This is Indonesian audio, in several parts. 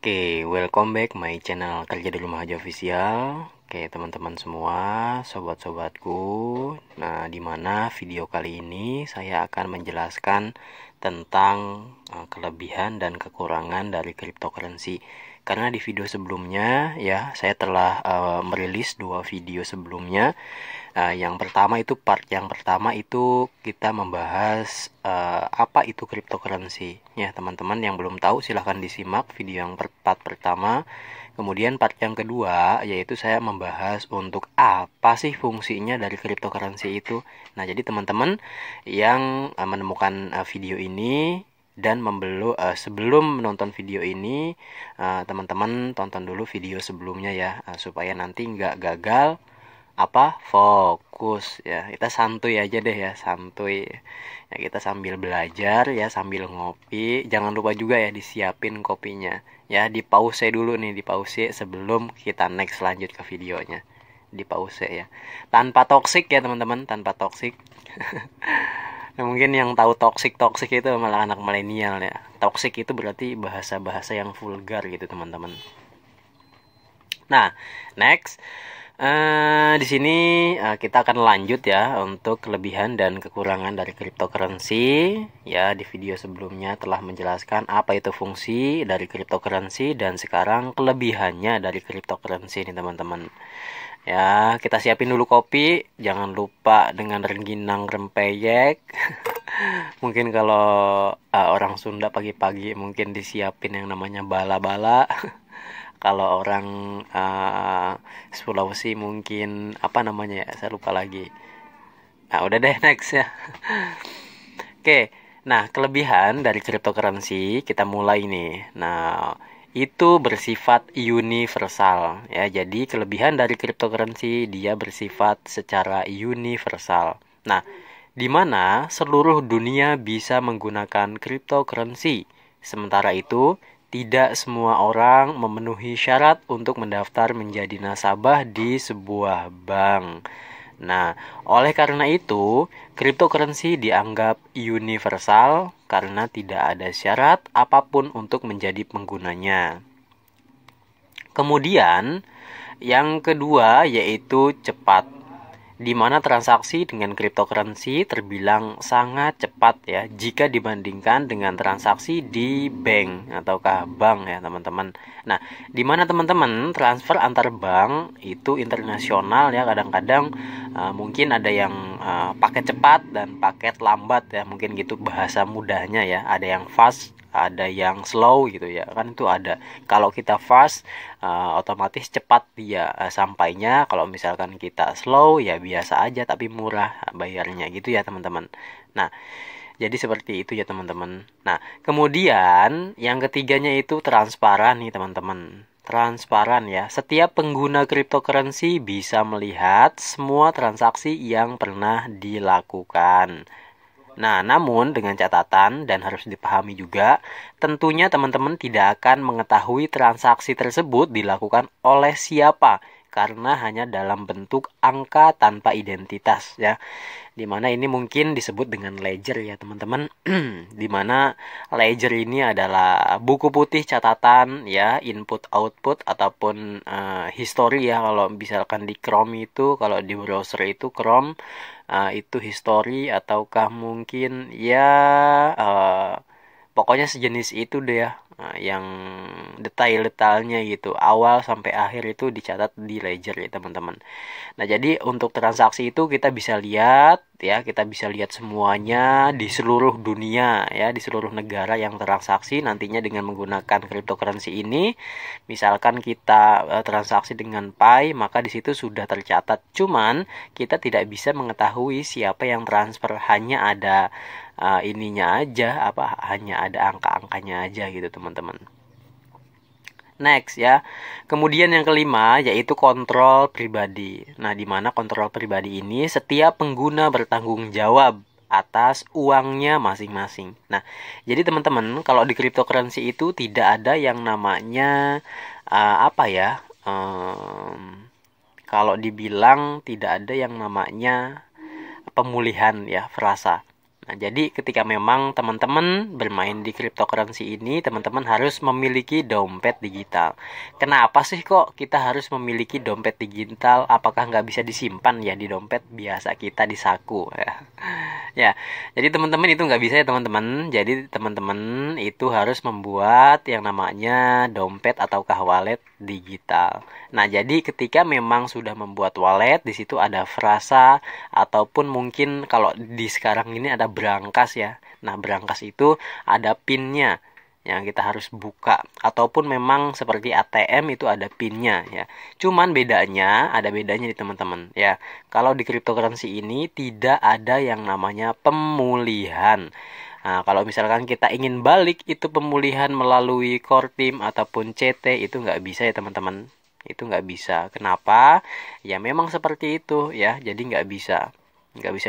Oke, welcome back my channel Kerja di Rumah Aja Official. Oke, teman-teman semua, sobat-sobatku. Nah, dimana video kali ini saya akan menjelaskan tentang kelebihan dan kekurangan dari cryptocurrency. Karena di video sebelumnya ya, saya telah merilis 2 video sebelumnya. Yang pertama itu kita membahas apa itu cryptocurrency. Ya, teman-teman yang belum tahu silahkan disimak video yang part pertama. Kemudian part yang kedua yaitu saya membahas untuk apa sih fungsinya dari cryptocurrency itu. Nah, jadi teman-teman yang menemukan video ini dan sebelum menonton video ini, teman-teman tonton dulu video sebelumnya ya, supaya nanti nggak gagal fokus ya. Kita santuy aja deh ya, santuy ya, kita sambil belajar ya, sambil ngopi. Jangan lupa juga ya disiapin kopinya ya, di pause dulu nih, di pause sebelum kita next lanjut ke videonya. Di pause ya, tanpa toksik ya teman-teman, tanpa toksik. Nah, mungkin yang tahu toksik itu malah anak milenial ya. Toksik itu berarti bahasa-bahasa yang vulgar gitu teman-teman. Nah, next. Di sini kita akan lanjut ya untuk kelebihan dan kekurangan dari cryptocurrency. Ya, di video sebelumnya telah menjelaskan apa itu fungsi dari cryptocurrency dan sekarang kelebihannya dari cryptocurrency nih teman-teman. Ya, kita siapin dulu kopi, jangan lupa dengan rengginang rempeyek. Mungkin kalau orang Sunda pagi-pagi mungkin disiapin yang namanya bala-bala. Kalau orang Sulawesi mungkin apa namanya ya, saya lupa lagi. Nah, udah deh, next ya. Oke, nah kelebihan dari cryptocurrency kita mulai nih. Nah, itu bersifat universal ya. Jadi kelebihan dari cryptocurrency dia bersifat secara universal. Nah, di mana seluruh dunia bisa menggunakan cryptocurrency. Sementara itu, tidak semua orang memenuhi syarat untuk mendaftar menjadi nasabah di sebuah bank. Nah, oleh karena itu, cryptocurrency dianggap universal karena tidak ada syarat apapun untuk menjadi penggunanya. Kemudian, yang kedua yaitu cepat, di mana transaksi dengan cryptocurrency terbilang sangat cepat ya jika dibandingkan dengan transaksi di bank ataukah bank ya teman-teman. Nah, di mana teman-teman transfer antar bank itu internasional ya, kadang-kadang mungkin ada yang paket cepat dan paket lambat ya, mungkin gitu bahasa mudahnya ya. Ada yang fast, ada yang slow gitu ya, kan itu ada. Kalau kita fast otomatis cepat dia sampainya. Kalau misalkan kita slow ya biasa aja tapi murah bayarnya gitu ya teman-teman. Nah, jadi seperti itu ya teman-teman. Nah, kemudian yang ketiganya itu transparan nih teman-teman. Transparan ya. Setiap pengguna cryptocurrency bisa melihat semua transaksi yang pernah dilakukan. Nah, namun dengan catatan dan harus dipahami juga, tentunya teman-teman tidak akan mengetahui transaksi tersebut dilakukan oleh siapa karena hanya dalam bentuk angka tanpa identitas ya. Dimana ini mungkin disebut dengan ledger ya teman-teman. Dimana ledger ini adalah buku putih catatan ya, input output ataupun history ya. Kalau misalkan di Chrome itu, kalau di browser itu Chrome itu history, ataukah mungkin ya pokoknya sejenis itu deh ya, yang detail-detailnya gitu, awal sampai akhir itu dicatat di ledger ya teman-teman. Nah, jadi untuk transaksi itu kita bisa lihat ya, kita bisa lihat semuanya di seluruh dunia ya, di seluruh negara yang transaksi nantinya dengan menggunakan cryptocurrency ini. Misalkan kita transaksi dengan Pi, maka di situ sudah tercatat. Cuman kita tidak bisa mengetahui siapa yang transfer, hanya ada ininya aja, hanya ada angka-angkanya aja gitu teman-teman. Next ya. Kemudian yang kelima yaitu kontrol pribadi. Nah, di mana kontrol pribadi ini setiap pengguna bertanggung jawab atas uangnya masing-masing. Nah, jadi teman-teman, kalau di cryptocurrency itu tidak ada yang namanya kalau dibilang tidak ada yang namanya pemulihan ya frasa. Nah, jadi ketika memang teman-teman bermain di cryptocurrency ini, teman-teman harus memiliki dompet digital. Kenapa sih kok kita harus memiliki dompet digital? Apakah nggak bisa disimpan ya di dompet biasa kita di saku ya? Ya, jadi teman-teman itu nggak bisa ya teman-teman. Jadi teman-teman itu harus membuat yang namanya dompet ataukah wallet digital. Nah, jadi ketika memang sudah membuat wallet, di situ ada frasa ataupun mungkin kalau di sekarang ini ada brankas ya. Nah, brankas itu ada pinnya yang kita harus buka ataupun memang seperti ATM itu ada pinnya ya. Cuman ada bedanya nih teman-teman ya. Kalau di cryptocurrency ini tidak ada yang namanya pemulihan. Nah, kalau misalkan kita ingin balik itu pemulihan melalui core team ataupun CT itu nggak bisa ya teman-teman. Itu nggak bisa. Kenapa? Ya memang seperti itu ya. Jadi nggak bisa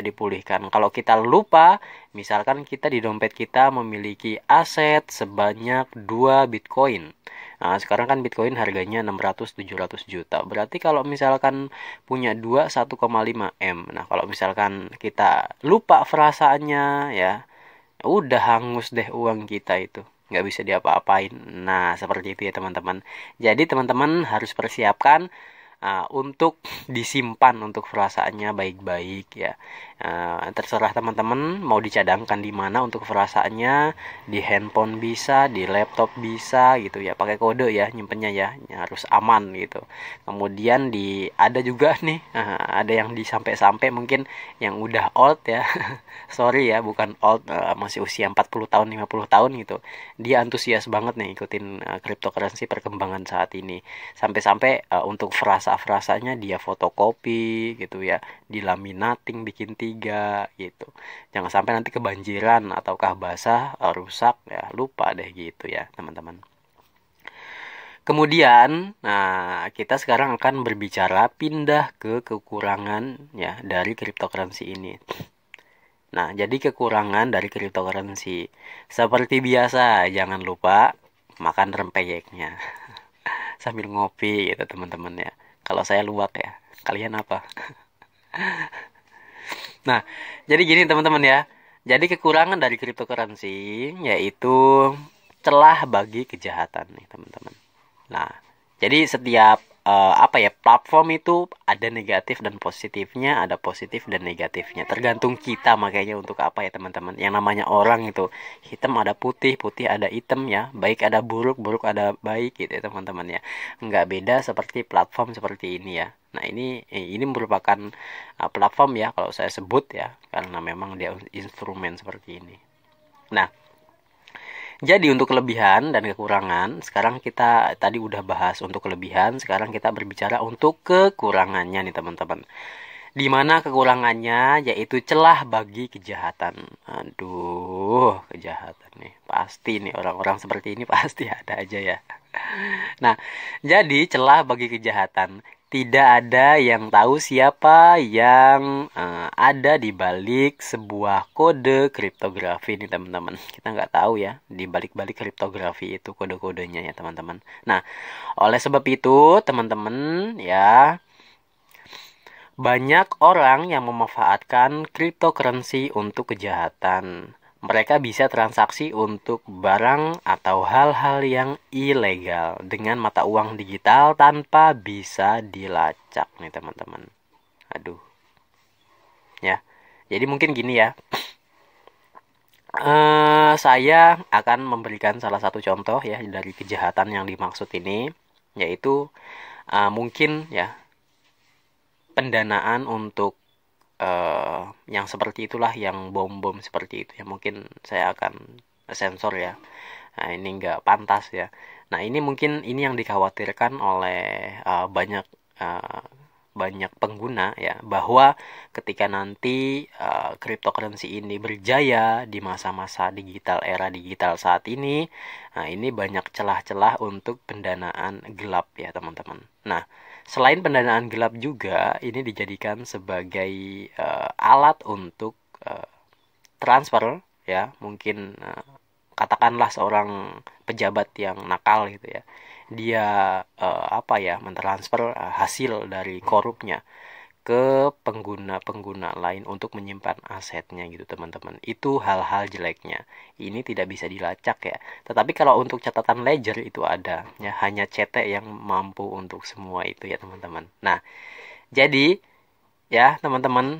dipulihkan. Kalau kita lupa, misalkan kita di dompet kita memiliki aset sebanyak 2 Bitcoin. Nah, sekarang kan Bitcoin harganya 600-700 juta. Berarti kalau misalkan punya 2 1,5 M. Nah, kalau misalkan kita lupa frasanya ya, udah hangus deh uang kita itu. Nggak bisa diapa-apain. Nah, seperti itu ya teman-teman. Jadi teman-teman harus persiapkan untuk disimpan untuk perasaannya baik-baik ya. Terserah teman-teman mau dicadangkan di mana untuk perasaannya, di handphone bisa, di laptop bisa gitu ya. Pakai kode ya nyimpennya ya, harus aman gitu. Kemudian ada juga nih, ada yang sampai mungkin yang udah old ya. Sorry ya, bukan old, masih usia 40 tahun, 50 tahun gitu. Dia antusias banget nih ikutin cryptocurrency perkembangan saat ini. Sampai-sampai untuk frasanya dia fotokopi gitu ya, dilaminating bikin 3 gitu. Jangan sampai nanti kebanjiran ataukah basah, rusak ya, lupa deh gitu ya teman-teman. Kemudian, nah kita sekarang akan berbicara pindah ke kekurangan ya dari cryptocurrency ini. Nah, jadi kekurangan dari cryptocurrency seperti biasa, jangan lupa makan rempeyeknya sambil ngopi gitu teman-teman ya. Kalau saya luwak ya, kalian apa? Nah, jadi gini teman-teman ya. Jadi kekurangan dari cryptocurrency yaitu celah bagi kejahatan nih teman-teman. Nah, jadi setiap platform itu ada negatif dan positifnya, ada positif dan negatifnya. Tergantung kita makanya untuk apa ya teman-teman. Yang namanya orang itu hitam ada putih, putih ada hitam ya. Baik ada buruk, buruk ada baik gitu ya teman-teman ya. Nggak beda seperti platform seperti ini ya. Nah, ini merupakan platform ya kalau saya sebut ya, karena memang dia instrumen seperti ini. Nah, jadi untuk kelebihan dan kekurangan, sekarang kita tadi udah bahas untuk kelebihan, sekarang kita berbicara untuk kekurangannya nih teman-teman. Di mana kekurangannya yaitu celah bagi kejahatan. Aduh, kejahatan nih. Pasti nih orang-orang seperti ini pasti ada aja ya. Nah, jadi celah bagi kejahatan. Tidak ada yang tahu siapa yang ada di balik sebuah kode kriptografi nih teman-teman. Kita nggak tahu ya di balik-balik kriptografi itu kode-kodenya ya teman-teman. Nah, oleh sebab itu teman-teman ya, banyak orang yang memanfaatkan cryptocurrency untuk kejahatan. Mereka bisa transaksi untuk barang atau hal-hal yang ilegal dengan mata uang digital tanpa bisa dilacak nih teman-teman. Aduh. Ya. Jadi mungkin gini ya. Saya akan memberikan salah satu contoh ya dari kejahatan yang dimaksud ini, yaitu mungkin ya pendanaan untuk yang seperti itulah, yang bom-bom seperti itu ya, mungkin saya akan sensor ya. Nah, ini nggak pantas ya. Nah, ini mungkin ini yang dikhawatirkan oleh uh, banyak pengguna ya, bahwa ketika nanti cryptocurrency ini berjaya di masa-masa digital, era digital saat ini, nah ini banyak celah-celah untuk pendanaan gelap ya teman-teman. Nah, selain pendanaan gelap juga ini dijadikan sebagai alat untuk transfer ya, mungkin katakanlah seorang pejabat yang nakal gitu ya, dia mentransfer hasil dari korupnya ke pengguna-pengguna lain untuk menyimpan asetnya gitu teman-teman. Itu hal-hal jeleknya. Ini tidak bisa dilacak ya. Tetapi kalau untuk catatan ledger itu ada ya, hanya CT yang mampu untuk semua itu ya teman-teman. Nah, jadi ya teman-teman,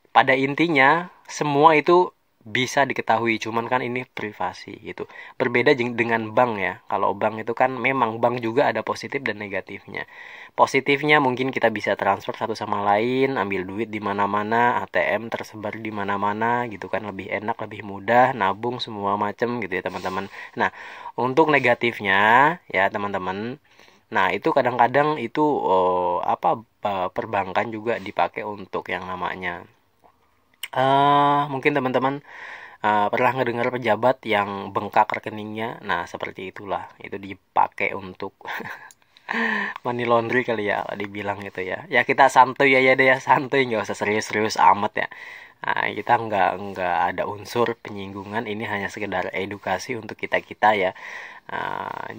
pada intinya semua itu bisa diketahui, cuman kan ini privasi gitu. Berbeda dengan bank ya. Kalau bank itu kan memang bank juga ada positif dan negatifnya. Positifnya mungkin kita bisa transfer satu sama lain, ambil duit di mana-mana, ATM tersebar di mana-mana gitu kan, lebih enak, lebih mudah, nabung semua macam gitu ya teman-teman. Nah, untuk negatifnya ya teman-teman, nah itu kadang-kadang itu perbankan juga dipakai untuk yang namanya mungkin teman-teman pernah ngedengar pejabat yang bengkak rekeningnya. Nah, seperti itulah. Itu dipakai untuk money laundry kali ya, dibilang gitu ya. Ya kita santuy aja deh ya, santuy, nggak usah serius-serius amat ya. Nah, kita nggak ada unsur penyinggungan. Ini hanya sekedar edukasi untuk kita-kita ya.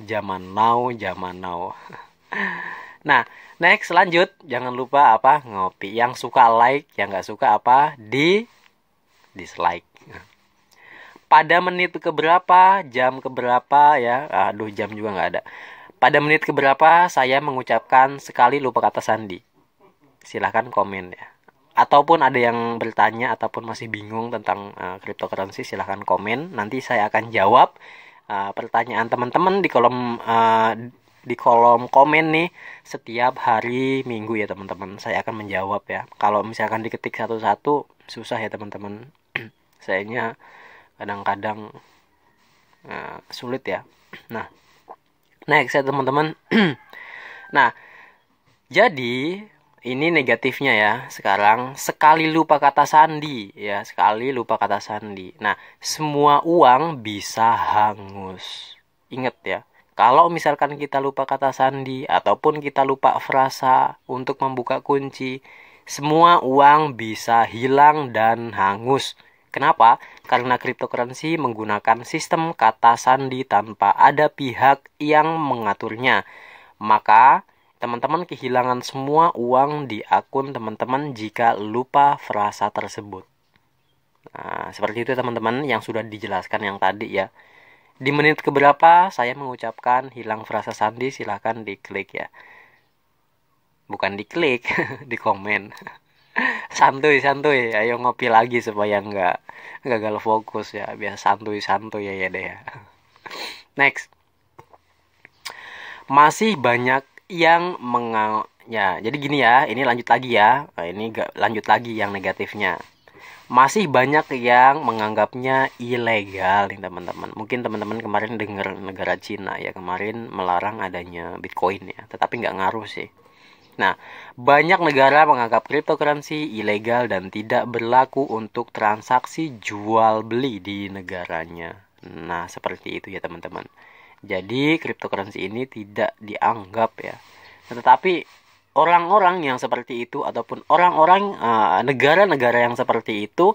Zaman now, zaman now. Nah, next lanjut. Jangan lupa ngopi. Yang suka like, yang nggak suka dislike. Pada menit keberapa, jam keberapa ya? Aduh, jam juga nggak ada. Pada menit keberapa saya mengucapkan sekali lupa kata sandi? Silahkan komen ya. Ataupun ada yang bertanya ataupun masih bingung tentang cryptocurrency, silahkan komen. Nanti saya akan jawab pertanyaan teman-teman di kolom komen nih setiap hari Minggu ya teman-teman. Saya akan menjawab ya. Kalau misalkan diketik satu-satu susah ya teman-teman. Sayanya kadang-kadang sulit ya. Nah, next ya teman-teman. Nah, jadi ini negatifnya ya. Sekarang sekali lupa kata sandi ya, sekali lupa kata sandi. Nah, semua uang bisa hangus. Ingat ya. Kalau misalkan kita lupa kata sandi ataupun kita lupa frasa untuk membuka kunci, semua uang bisa hilang dan hangus. Kenapa? Karena cryptocurrency menggunakan sistem kata sandi tanpa ada pihak yang mengaturnya. Maka teman-teman kehilangan semua uang di akun teman-teman jika lupa frasa tersebut. Nah, seperti itu teman-teman yang sudah dijelaskan yang tadi ya. Di menit keberapa saya mengucapkan hilang frasa sandi, silahkan diklik ya. Bukan diklik, di komen. Santuy, ayo ngopi lagi supaya nggak gagal fokus ya. Biar santuy ya deh ya. Next. Masih banyak yang ya, jadi gini ya, ini lanjut lagi ya. Nah, ini lanjut lagi yang negatifnya. Masih banyak yang menganggapnya ilegal nih teman-teman. Mungkin teman-teman kemarin dengar negara Cina ya kemarin melarang adanya Bitcoin ya, tetapi nggak ngaruh sih. Nah, banyak negara menganggap cryptocurrency ilegal dan tidak berlaku untuk transaksi jual beli di negaranya. Nah, seperti itu ya teman-teman. Jadi cryptocurrency ini tidak dianggap ya. Tetapi orang-orang yang seperti itu ataupun orang-orang negara-negara yang seperti itu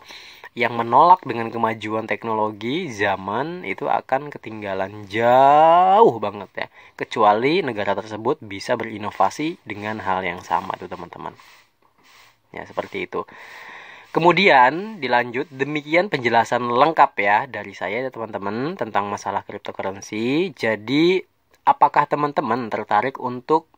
yang menolak dengan kemajuan teknologi zaman itu akan ketinggalan jauh banget ya. Kecuali negara tersebut bisa berinovasi dengan hal yang sama tuh teman-teman. Ya, seperti itu. Kemudian dilanjut, demikian penjelasan lengkap ya dari saya ya teman-teman tentang masalah cryptocurrency. Jadi apakah teman-teman tertarik untuk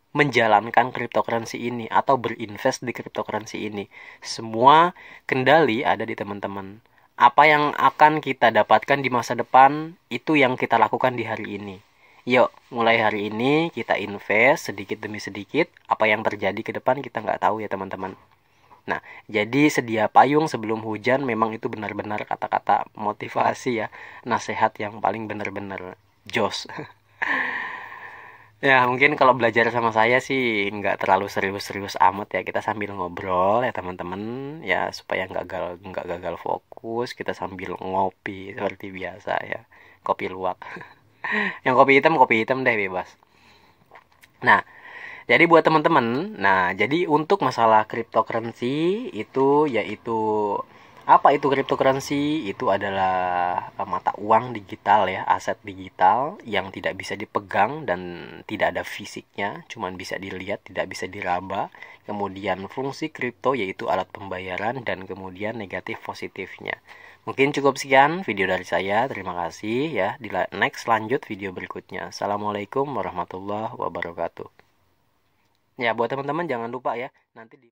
menjalankan cryptocurrency ini atau berinvest di cryptocurrency ini? Semua kendali ada di teman-teman. Apa yang akan kita dapatkan di masa depan itu yang kita lakukan di hari ini. Yuk, mulai hari ini kita invest sedikit demi sedikit. Apa yang terjadi ke depan kita nggak tahu ya teman-teman. Nah, jadi sedia payung sebelum hujan, memang itu benar-benar kata-kata motivasi ya, nasihat yang paling benar-benar jos. Ya, mungkin kalau belajar sama saya sih nggak terlalu serius-serius amat ya. Kita sambil ngobrol ya teman-teman ya, supaya nggak gagal fokus. Kita sambil ngopi seperti biasa ya, kopi luwak. Yang kopi hitam deh bebas. Nah, jadi buat teman-teman, jadi untuk masalah cryptocurrency itu yaitu Apa itu cryptocurrency? Itu adalah mata uang digital ya, aset digital yang tidak bisa dipegang dan tidak ada fisiknya, cuman bisa dilihat, tidak bisa diraba. Kemudian fungsi kripto yaitu alat pembayaran dan kemudian negatif positifnya. Mungkin cukup sekian video dari saya. Terima kasih ya. Di next lanjut video berikutnya. Assalamualaikum warahmatullahi wabarakatuh. Ya, buat teman-teman jangan lupa ya, nanti di